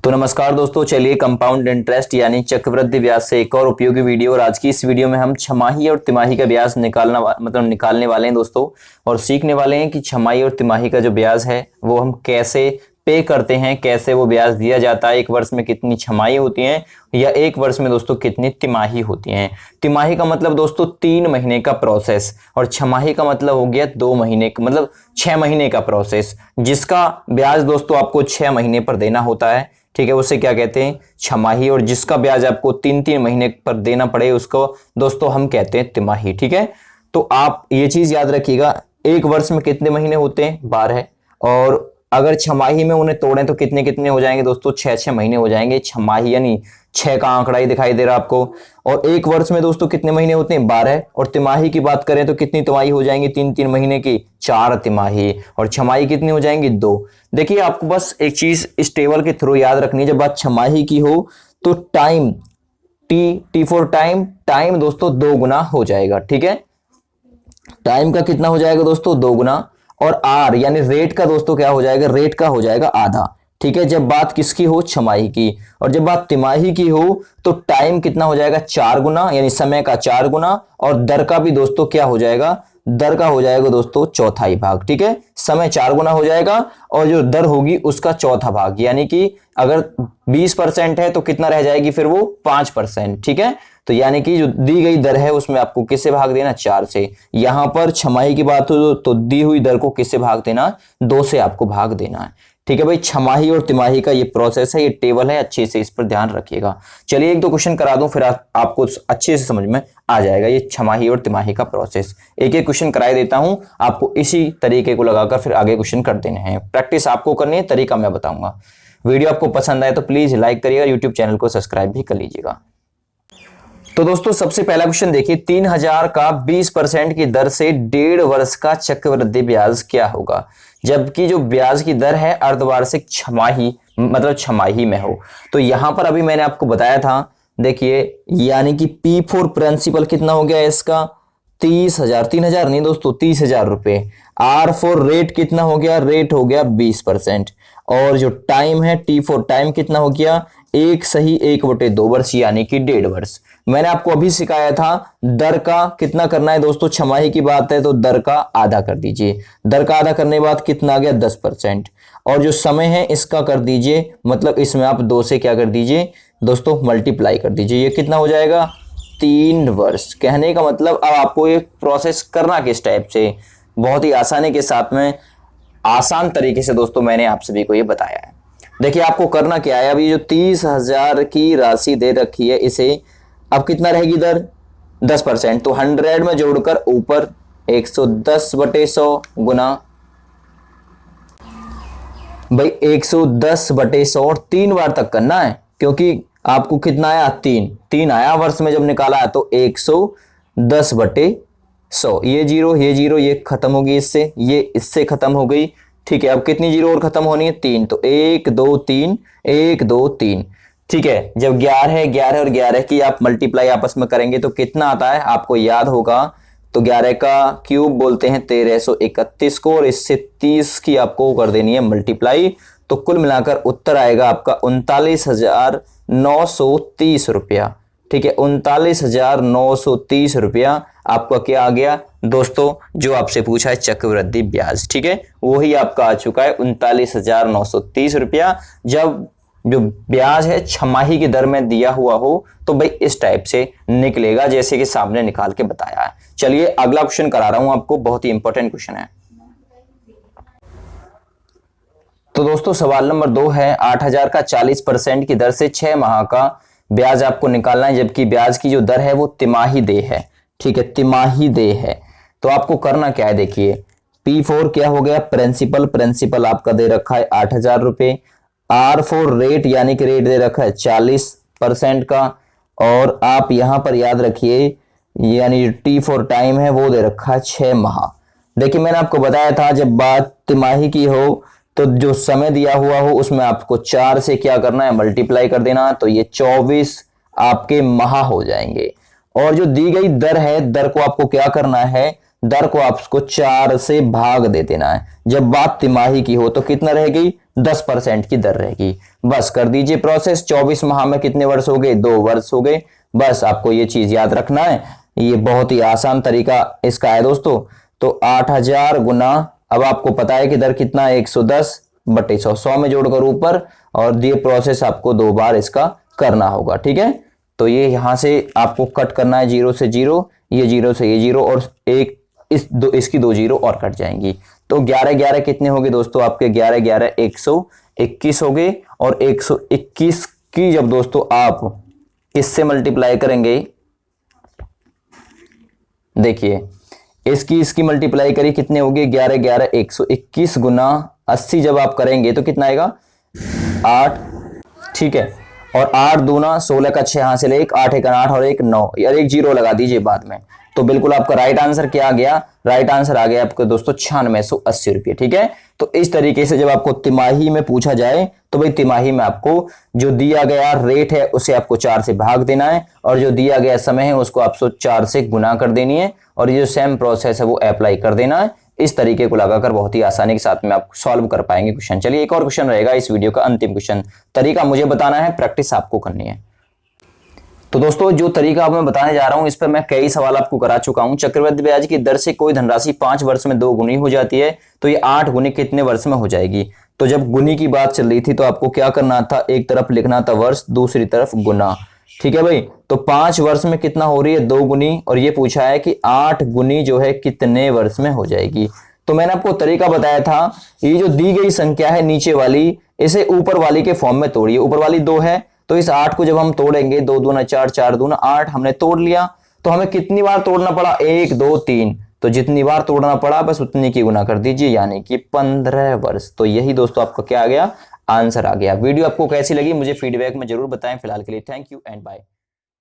तो नमस्कार दोस्तों, चलिए कंपाउंड इंटरेस्ट यानी चक्रवृद्धि ब्याज से एक और उपयोगी वीडियो। और आज की इस वीडियो में हम छमाही और तिमाही का ब्याज निकालने वाले हैं दोस्तों, और सीखने वाले हैं कि छमाही और तिमाही का जो ब्याज है वो हम कैसे पे करते हैं, कैसे वो ब्याज दिया जाता है, एक वर्ष में कितनी छमाही होती है या एक वर्ष में दोस्तों कितनी तिमाही होती हैं। तिमाही का मतलब दोस्तों 3 महीने का प्रोसेस, और छमाही का मतलब हो गया 2 महीने का, मतलब 6 महीने का प्रोसेस, जिसका ब्याज दोस्तों आपको 6 महीने पर देना होता है। ठीक है, उसे क्या कहते हैं, छमाही। और जिसका ब्याज आपको 3-3 महीने पर देना पड़े उसको दोस्तों हम कहते हैं तिमाही। ठीक है, तो आप ये चीज याद रखिएगा, एक वर्ष में कितने महीने होते हैं, 12। और अगर छमाही में उन्हें तोड़ें तो कितने कितने हो जाएंगे दोस्तों, 6-6 महीने हो जाएंगे। छमाही यानी 6 का आंकड़ा ही दिखाई दे रहा है आपको। और एक वर्ष में दोस्तों कितने महीने होते हैं, 12। और तिमाही की बात करें तो कितनी तिमाही हो जाएंगी, 3-3 महीने की 4 तिमाही। और छमाही कितनी हो जाएंगी, 2। देखिए, आपको बस एक चीज इस टेबल के थ्रू याद रखनी है, जब बात छमाही की हो तो टाइम, टी फॉर टाइम दोस्तों 2 गुना हो जाएगा। ठीक है, टाइम का कितना हो जाएगा दोस्तों, 2 गुना। और आर यानी रेट का दोस्तों क्या हो जाएगा, रेट का हो जाएगा आधा। ठीक है, जब बात किसकी हो, छमाही की। और जब बात तिमाही की हो तो टाइम कितना हो जाएगा, 4 गुना, यानी समय का 4 गुना। और दर का भी दोस्तों क्या हो जाएगा, दर का हो जाएगा दोस्तों चौथाई भाग। ठीक है, समय 4 गुना हो जाएगा और जो दर होगी उसका चौथा भाग, यानी कि अगर 20% है तो कितना रह जाएगी फिर वो 5%। ठीक है, तो यानी कि जो दी गई दर है उसमें आपको किससे भाग देना, 4 से। यहां पर छमाही की बात हो तो दी हुई दर को किससे भाग देना, 2 से आपको भाग देना है। ठीक है भाई, छमाही और तिमाही का ये प्रोसेस है, ये टेबल है, अच्छे से इस पर ध्यान रखिएगा। चलिए 1-2 क्वेश्चन करा दूं, फिर आपको अच्छे से समझ में आ जाएगा ये छमाही और तिमाही का प्रोसेस। एक एक क्वेश्चन कराई देता हूं, आपको इसी तरीके को लगाकर फिर आगे क्वेश्चन कर देने हैं। प्रैक्टिस आपको करनी है, तरीका मैं बताऊंगा। वीडियो आपको पसंद आए तो प्लीज लाइक करिएगा, यूट्यूब चैनल को सब्सक्राइब भी कर लीजिएगा। तो दोस्तों सबसे पहला क्वेश्चन देखिए, 3000 का 20% की दर से 1.5 वर्ष का चक्रवृद्धि ब्याज क्या होगा, जबकि जो ब्याज की दर है अर्धवार्षिक छमाही मतलब छमाही में हो। तो यहां पर अभी मैंने आपको बताया था, देखिए, यानी कि P4 प्रिंसिपल कितना हो गया इसका, 30,000, 3,000 नहीं दोस्तों, 30,000 रुपए। R4 रेट कितना हो गया, रेट हो गया 20%। और जो टाइम है T4 टाइम कितना हो गया, 1/2 वर्ष यानी कि 1.5 वर्ष। मैंने आपको अभी सिखाया था दर का कितना करना है दोस्तों, छमाही की बात है तो दर का आधा कर दीजिए। दर का आधा करने के बाद कितना आ गया, 10%। और जो समय है इसका कर दीजिए, मतलब इसमें आप 2 से क्या कर दीजिए दोस्तों, मल्टीप्लाई कर दीजिए। ये कितना हो जाएगा, 3 वर्ष। कहने का मतलब अब आपको ये प्रोसेस करना किस टाइप से, बहुत ही आसानी के साथ में, आसान तरीके से दोस्तों मैंने आप सभी को ये बताया है। देखिए आपको करना क्या है, अभी जो 30,000 की राशि दे रखी है इसे अब कितना रहेगी दर, 10%। तो 100 में जोड़कर ऊपर 110/100 गुना भाई 110/100, और 3 बार तक करना है, क्योंकि आपको कितना आया, 3 आया वर्ष में जब निकाला है, तो 110/100। ये जीरो ये खत्म होगी इससे, ये इससे खत्म हो गई। ठीक है, अब कितनी जीरो और खत्म होनी है, 3। तो 1 2 3 1 2 3। ठीक है, जब 11 और 11 की आप मल्टीप्लाई आपस में करेंगे तो कितना आता है आपको याद होगा, तो 11 का क्यूब बोलते हैं 1331 को, और इससे 30 की आपको कर देनी है मल्टीप्लाई। तो कुल मिलाकर उत्तर आएगा आपका 39,930 रुपया। ठीक है, 39,930 रुपया आपका क्या आ गया दोस्तों, जो आपसे पूछा है चक्रवृद्धि ब्याज। ठीक है, वही आपका आ चुका है 39,930 रुपया। जब जो ब्याज है छमाही की दर में दिया हुआ हो तो भाई इस टाइप से निकलेगा, जैसे कि सामने निकाल के बताया है। चलिए अगला क्वेश्चन करा रहा हूं आपको, बहुत ही इंपॉर्टेंट क्वेश्चन है। तो दोस्तों सवाल नंबर 2 है, 8,000 का 40% की दर से 6 माह का ब्याज आपको निकालना है, जबकि ब्याज की जो दर है वो तिमाही दे है। ठीक है, तिमाही दे है। तो आपको करना क्या है, देखिए P4 क्या हो गया, प्रिंसिपल आपका दे रखा है 8,000 रुपए। R4 रेट यानी कि रेट दे रखा है 40% का। और आप यहां पर याद रखिए, यानी T4 टाइम है वो दे रखा है 6 माह। देखिए मैंने आपको बताया था जब बात तिमाही की हो तो जो समय दिया हुआ हो उसमें आपको 4 से क्या करना है, मल्टीप्लाई कर देना। तो ये 24 आपके माह हो जाएंगे। और जो दी गई दर है, दर को आपको क्या करना है, दर को आपको 4 से भाग दे देना है। जब बात तिमाही की हो तो कितना रहेगी, 10% की दर रहेगी। बस कर दीजिए प्रोसेस। 24 माह में कितने वर्ष हो गए? 2 वर्ष हो गए। बस आपको ये चीज याद रखना है। ये बहुत ही आसान तरीका इसका है दोस्तों। तो 8000 गुना, अब आपको पता है कि दर कितना है, 110/100, 100 में जोड़कर ऊपर, और ये प्रोसेस आपको 2 बार इसका करना होगा। ठीक है, तो ये यहां से आपको कट करना है 0 से 0, ये 0 से ये 0, और एक इसकी 2 0 और कट जाएंगी। तो 11 11 कितने हो गए दोस्तों आपके? 11 11 121 हो गए। और 121 की जब दोस्तों आप इससे मल्टीप्लाई करेंगे, देखिए इसकी मल्टीप्लाई करिए, कितने हो गए? 11 11 121 गुना 80 जब आप करेंगे तो कितना आएगा? 8। ठीक है, और 8 दूना 16 का 6 हासिल 1, 8 1 8 और 1 9, यार एक 0 लगा दीजिए बाद में। तो बिल्कुल आपका राइट आंसर क्या आ गया? राइट आंसर आ गया आपको दोस्तों 9680 रुपये। ठीक है, तो इस तरीके से जब आपको तिमाही में पूछा जाए तो भाई तिमाही में आपको जो दिया गया रेट है उसे आपको 4 से भाग देना है, और जो दिया गया समय है उसको आपको 4 से गुना कर देनी है, और ये जो सेम प्रोसेस है वो अप्लाई कर देना है। इस तरीके को लगाकर बहुत ही आसानी के साथ में आप सॉल्व कर पाएंगे क्वेश्चन। चलिए एक और क्वेश्चन रहेगा इस वीडियो का, अंतिम क्वेश्चन। तरीका मुझे बताना है, प्रैक्टिस आपको करनी है। तो दोस्तों जो तरीका अब मैं बताने जा रहा हूं, इस पर मैं कई सवाल आपको करा चुका हूं। चक्रवृद्धि ब्याज की दर से कोई धनराशि 5 वर्ष में 2 गुनी हो जाती है, तो ये 8 गुनी कितने वर्ष में हो जाएगी? तो जब गुनी की बात चल रही थी तो आपको क्या करना था? एक तरफ लिखना था वर्ष, दूसरी तरफ गुना। ठीक है भाई, तो 5 वर्ष में कितना हो रही है? 2 गुनी, और ये पूछा है कि 8 गुनी जो है कितने वर्ष में हो जाएगी। तो मैंने आपको तरीका बताया था, ये जो दी गई संख्या है नीचे वाली, इसे ऊपर वाली के फॉर्म में तोड़िए। ऊपर वाली 2 है, तो इस 8 को जब हम तोड़ेंगे, 2 दूना 4, 4 दूना 8, हमने तोड़ लिया। तो हमें कितनी बार तोड़ना पड़ा? 1 2 3, तो जितनी बार तोड़ना पड़ा बस उतनी की गुना कर दीजिए, यानी कि 15 वर्ष। तो यही दोस्तों आपका क्या आ गया? आंसर आ गया। वीडियो आपको कैसी लगी मुझे फीडबैक में जरूर बताएं। फिलहाल के लिए थैंक यू एंड बाय।